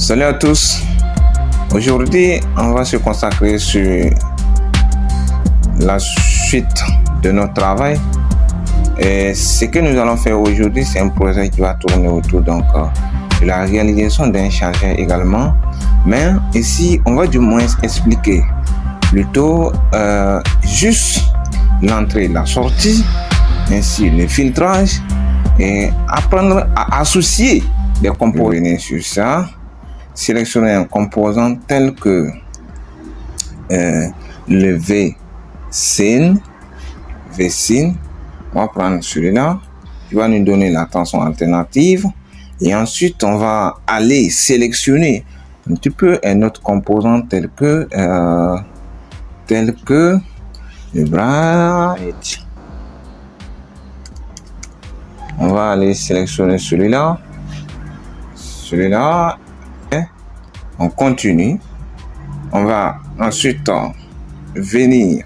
Salut à tous. Aujourd'hui, on va se consacrer sur la suite de notre travail. Et ce que nous allons faire aujourd'hui, c'est un projet qui va tourner autour de la réalisation d'un chargeur également. Mais ici, on va du moins expliquer plutôt juste l'entrée et la sortie, ainsi le filtrage, et apprendre à associer des composants sur ça. Sélectionner un composant tel que le V-Syn. On va prendre celui-là, qui va nous donner la tension alternative. Et ensuite, on va aller sélectionner un petit peu un autre composant tel que le bright. On va aller sélectionner celui-là. On continue. On va ensuite venir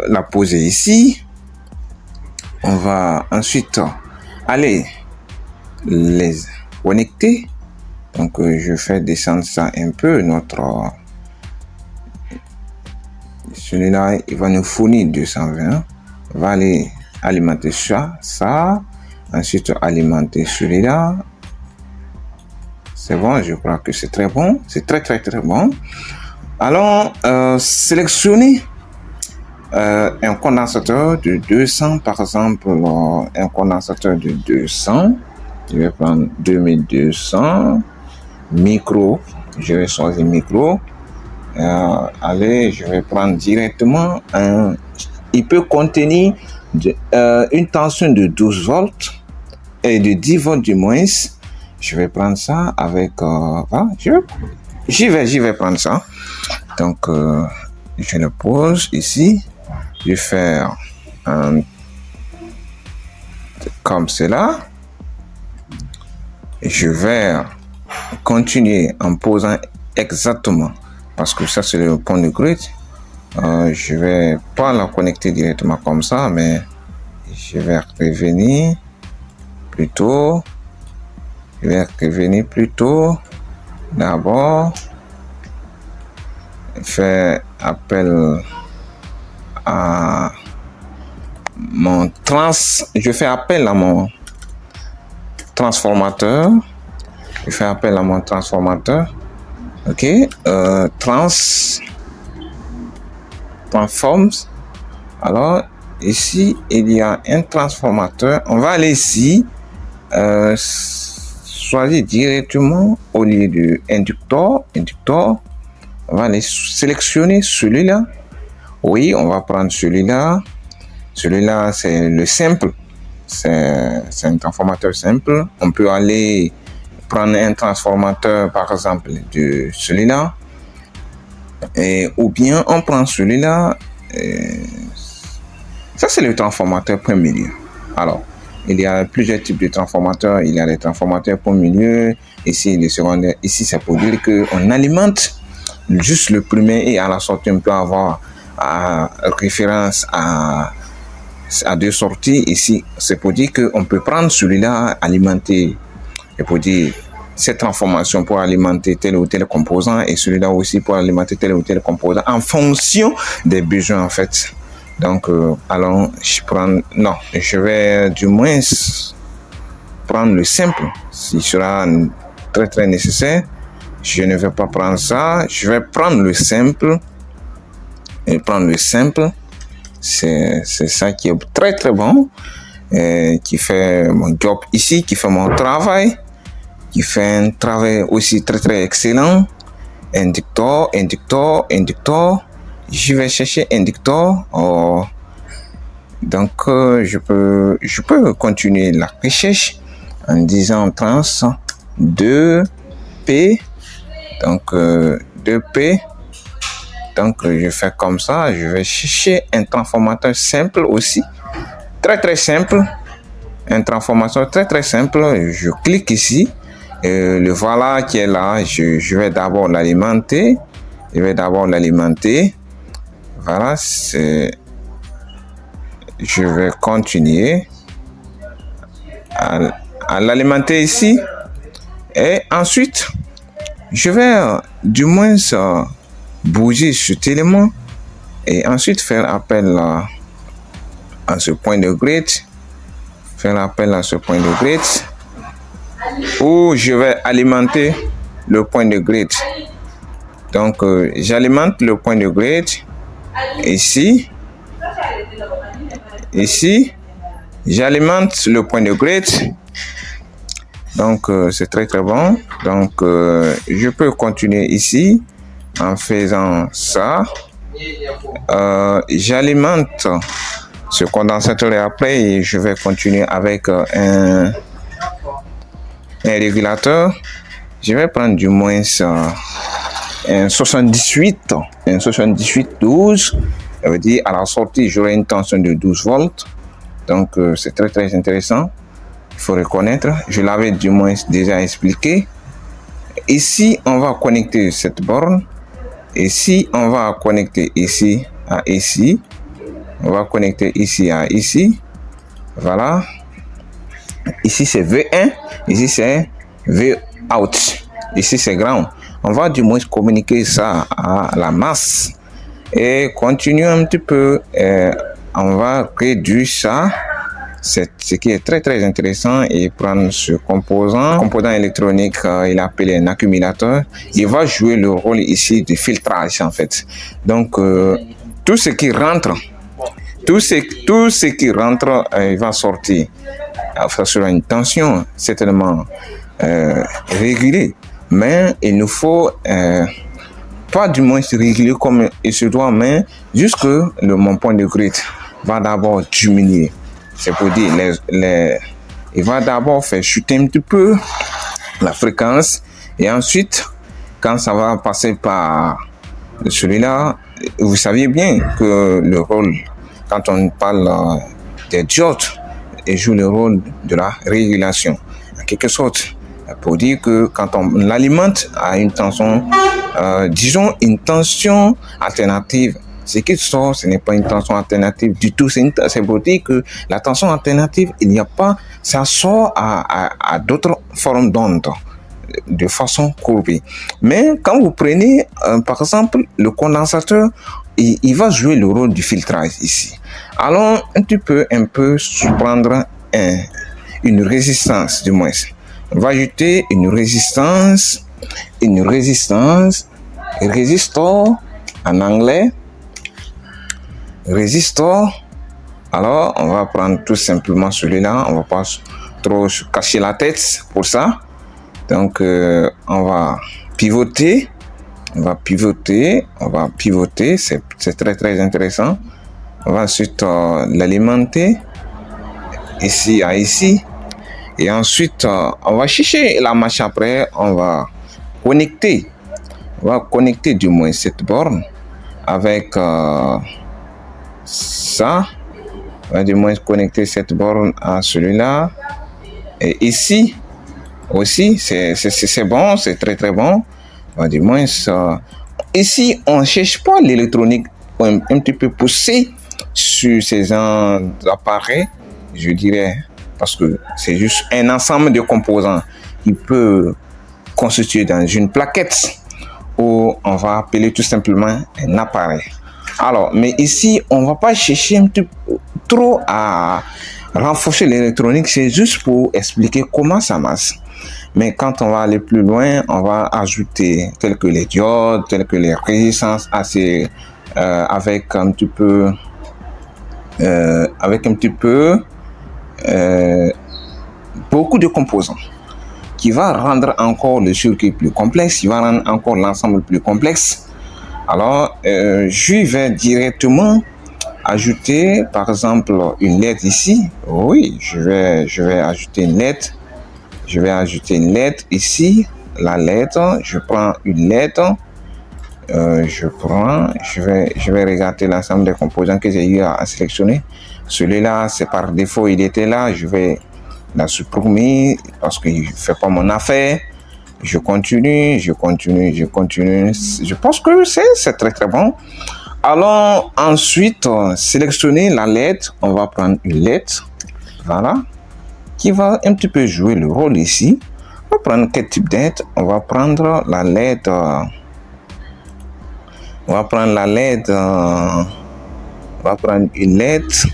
la poser ici. On va ensuite aller les connecter. Donc je fais descendre ça un peu. Celui-là, il va nous fournir 220. On va aller alimenter ça. Ensuite alimenter celui-là. C'est bon, je crois que c'est très bon. C'est très bon. Alors, sélectionner un condensateur de 200, par exemple, un condensateur de 200. Je vais prendre 2200. Micro. Je vais choisir micro. Allez, je vais prendre directement il peut contenir une tension de 12 volts et de 10 volts du moins. Je vais prendre ça avec... J'y vais prendre ça. Donc, je le pose ici. Je vais faire comme cela. Et je vais continuer en posant exactement. Parce que ça, c'est le point de grid. Je vais pas la connecter directement comme ça, mais je vais revenir plutôt. D'abord, faire appel à mon je fais appel à mon transformateur. Ok, transforms. Alors ici il y a un transformateur. On va aller ici. Choisir directement au lieu de inducteur. On va aller sélectionner celui-là. Oui, on va prendre celui-là. Celui-là, c'est le simple. C'est un transformateur simple. On peut aller prendre un transformateur, par exemple, de celui-là. Ou bien on prend celui-là. Ça, c'est le transformateur point milieu. Alors, il y a plusieurs types de transformateurs. Il y a les transformateurs point milieu. Ici, le secondaire. Ici, c'est pour dire qu'on alimente juste le premier et à la sortie, on peut avoir référence à deux sorties. Ici, c'est pour dire qu'on peut prendre celui-là, alimenter, et pour dire cette transformation pour alimenter tel ou tel composant et celui-là aussi pour alimenter tel ou tel composant en fonction des besoins en fait. Donc, je vais du moins prendre le simple. S'il sera très nécessaire, je ne vais pas prendre ça. Je vais prendre le simple. C'est ça qui est très bon. Qui fait mon job ici, qui fait mon travail. Qui fait un travail aussi très excellent. Inducteur. Je vais chercher inducteur. Donc, je peux continuer la recherche en disant trans 2P. Donc, 2P. Donc, je fais comme ça. Je vais chercher un transformateur simple aussi. Très simple. Un transformateur très simple. Je clique ici. Le voilà qui est là. Je vais d'abord l'alimenter. Voilà, je vais continuer à l'alimenter ici. Et ensuite, Je vais du moins bouger cet élément et ensuite faire appel à ce point de grid. Faire appel à ce point de grid où je vais alimenter le point de grid. Donc, j'alimente le point de grid ici. Ici, j'alimente le point de grid. Donc, c'est très très bon. Donc, je peux continuer ici en faisant ça. J'alimente ce condensateur et après, je vais continuer avec un régulateur. Je vais prendre du moins un 78 12. Ça veut dire à la sortie, j'aurai une tension de 12 volts. Donc, c'est très très intéressant. Il faut reconnaître. Je l'avais du moins déjà expliqué. Ici, on va connecter cette borne. Ici, on va connecter ici à ici. On va connecter ici à ici. Voilà. Ici, c'est V1. Ici, c'est V out. Ici, c'est ground. On va du moins communiquer ça à la masse. Et continuer un petit peu. On va réduire ça. C'est ce qui est très très intéressant et prendre ce composant électronique, il est appelé un accumulateur. Il va jouer le rôle ici de filtrage en fait. Donc tout ce qui rentre, il va sortir. Ça sera une tension certainement régulée, mais il nous faut pas du moins se réguler comme il se doit, mais jusque mon point de grid va d'abord diminuer. C'est pour dire, il va d'abord faire chuter un petit peu la fréquence et ensuite, quand ça va passer par celui-là, vous saviez bien que le rôle, quand on parle des diodes, il joue le rôle de la régulation. En quelque sorte, pour dire que quand on l'alimente à une tension, disons une tension alternative, ce qui sort, ce n'est pas une tension alternative du tout. C'est pour dire que la tension alternative, il n'y a pas, ça sort à d'autres formes d'ondes de façon courbée. Mais quand vous prenez, par exemple, le condensateur, il va jouer le rôle du filtrage ici. Allons un peu prendre une résistance, du moins. On va ajouter une résistance, résistor en anglais. Résistor. Alors, on va prendre tout simplement celui-là. On va pas trop se cacher la tête pour ça. Donc, on va pivoter. C'est très, très intéressant. On va ensuite l'alimenter ici à ici. Et ensuite, on va chercher la machine après. On va connecter du moins cette borne avec ça. On va du moins connecter cette borne à celui-là. Et ici aussi, c'est bon, c'est très très bon. On va du moins ici, on ne cherche pas l'électronique un petit peu poussée sur ces appareils, je dirais, parce que c'est juste un ensemble de composants qui peut constituer dans une plaquette où on va appeler tout simplement un appareil. Alors, mais ici, on ne va pas chercher un petit peu trop à renforcer l'électronique, c'est juste pour expliquer comment ça marche. Mais quand on va aller plus loin, on va ajouter tels que les diodes, tels que les résistances avec un petit peu beaucoup de composants qui va rendre encore le circuit plus complexe, qui va rendre encore l'ensemble plus complexe. Alors, je vais directement ajouter, par exemple, une LED ici. Oui, je vais ajouter une LED. Je vais ajouter une LED ici. La LED, je prends une LED. Je vais regarder l'ensemble des composants que j'ai eu à sélectionner. Celui-là, c'est par défaut, il était là. Je vais la supprimer parce qu'il ne fait pas mon affaire. Je continue. Je pense que c'est très très bon. Allons ensuite sélectionner la LED. On va prendre une LED. Voilà. Qui va un petit peu jouer le rôle ici. On va prendre quel type de lettre? On va prendre la lettre. On va prendre la lettre. On va prendre une lettre.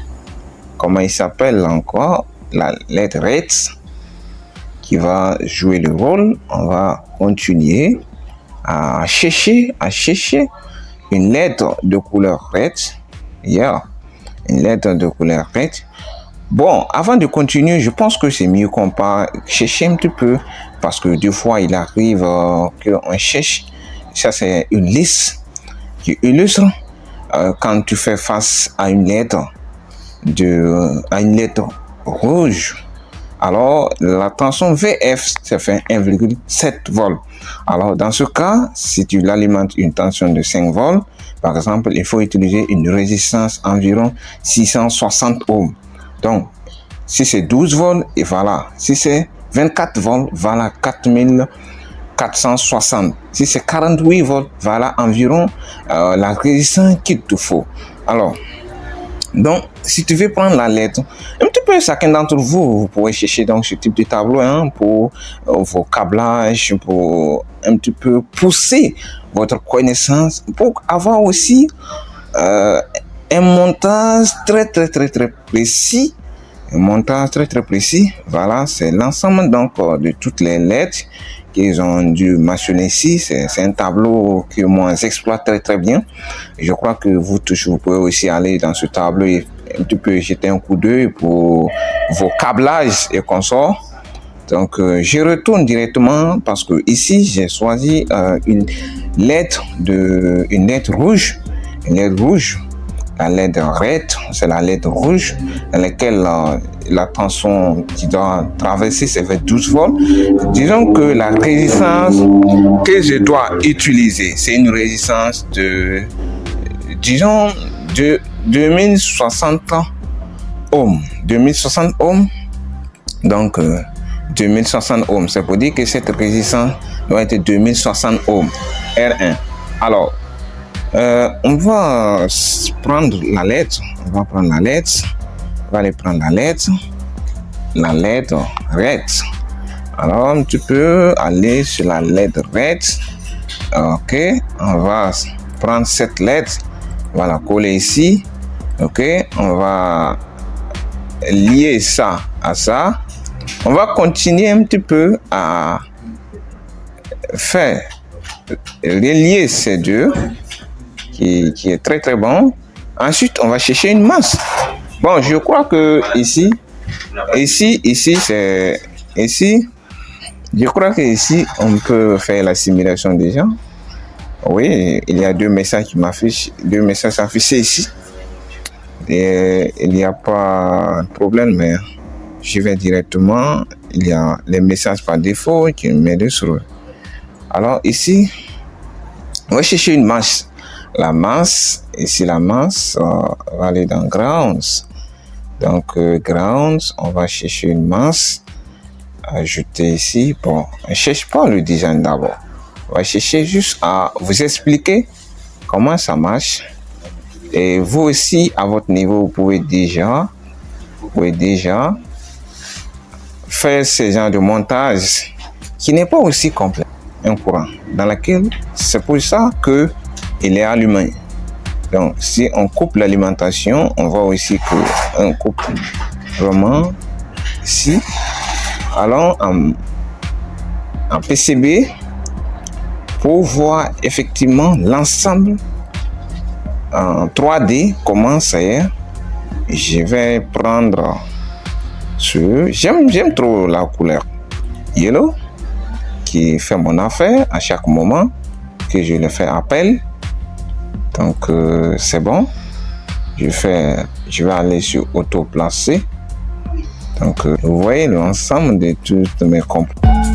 Comment il s'appelle encore? La lettre red qui va jouer le rôle. On va continuer à chercher une lettre de couleur red. Une lettre de couleur red. Bon, avant de continuer, je pense que c'est mieux qu'on part chercher un petit peu parce que des fois, il arrive qu'on cherche. Ça, c'est une liste qui illustre quand tu fais face à une lettre rouge. Alors, la tension VF, ça fait 1,7 volts. Alors, dans ce cas, si tu l'alimentes une tension de 5 volts, par exemple, il faut utiliser une résistance environ 660 ohms. Donc, si c'est 12 volts, et voilà. Si c'est 24 volts, voilà 4460. Si c'est 48 volts, voilà environ la résistance qu'il te faut. Alors, donc, si tu veux prendre la lettre, un petit peu chacun d'entre vous, vous pouvez chercher donc ce type de tableau pour vos câblages, pour un petit peu pousser votre connaissance, pour avoir aussi un montage très précis. Un montage très précis. Voilà, c'est l'ensemble donc de toutes les lettres qu'ils ont dû mentionner ici. C'est un tableau que moi j'exploite très bien. Je crois que vous tous, vous pouvez aussi aller dans ce tableau et un petit peu jeter un coup d'œil pour vos câblages et consorts. Donc, je retourne directement parce que ici j'ai choisi une lettre rouge. Une lettre rouge. La lettre red, c'est la lettre rouge dans laquelle la tension qui doit traverser, c'est vers 12 volts. Disons que la résistance que je dois utiliser, c'est une résistance de 2060 ohms. 2060 ohms. Donc, 2060 ohms, c'est pour dire que cette résistance doit être 2060 ohms. R1. Alors, on va prendre la lettre. On va aller prendre la lettre red. Alors, tu peux aller sur la lettre red. Ok, on va prendre cette lettre. On va la coller ici. Ok, on va lier ça à ça. On va continuer un petit peu à faire relier ces deux. Qui est très bon. Ensuite, on va chercher une masse. Bon, je crois que ici, je crois que ici, on peut faire la simulation déjà. Oui, il y a deux messages qui m'affichent, affichés ici. Et il n'y a pas de problème, mais je vais directement. Il y a les messages par défaut qui m'aident sur eux. Alors ici, on va chercher une masse. La masse, ici la masse, on va aller dans Grounds. Donc, Grounds, on va chercher une masse, ajouter ici. Bon, on ne cherche pas le design d'abord. On va chercher juste à vous expliquer comment ça marche. Et vous aussi, à votre niveau, vous pouvez déjà faire ce genre de montage qui n'est pas aussi complet. Un courant dans lequel c'est pour ça que il est allumé. Donc, si on coupe l'alimentation, on voit aussi qu'on coupe vraiment ici. Allons en PCB pour voir effectivement l'ensemble en 3D, comment ça est. Je vais prendre j'aime trop la couleur yellow qui fait mon affaire à chaque moment que je le fais appel. Donc c'est bon. Je vais aller sur auto placer. Donc vous voyez l'ensemble de toutes mes composants.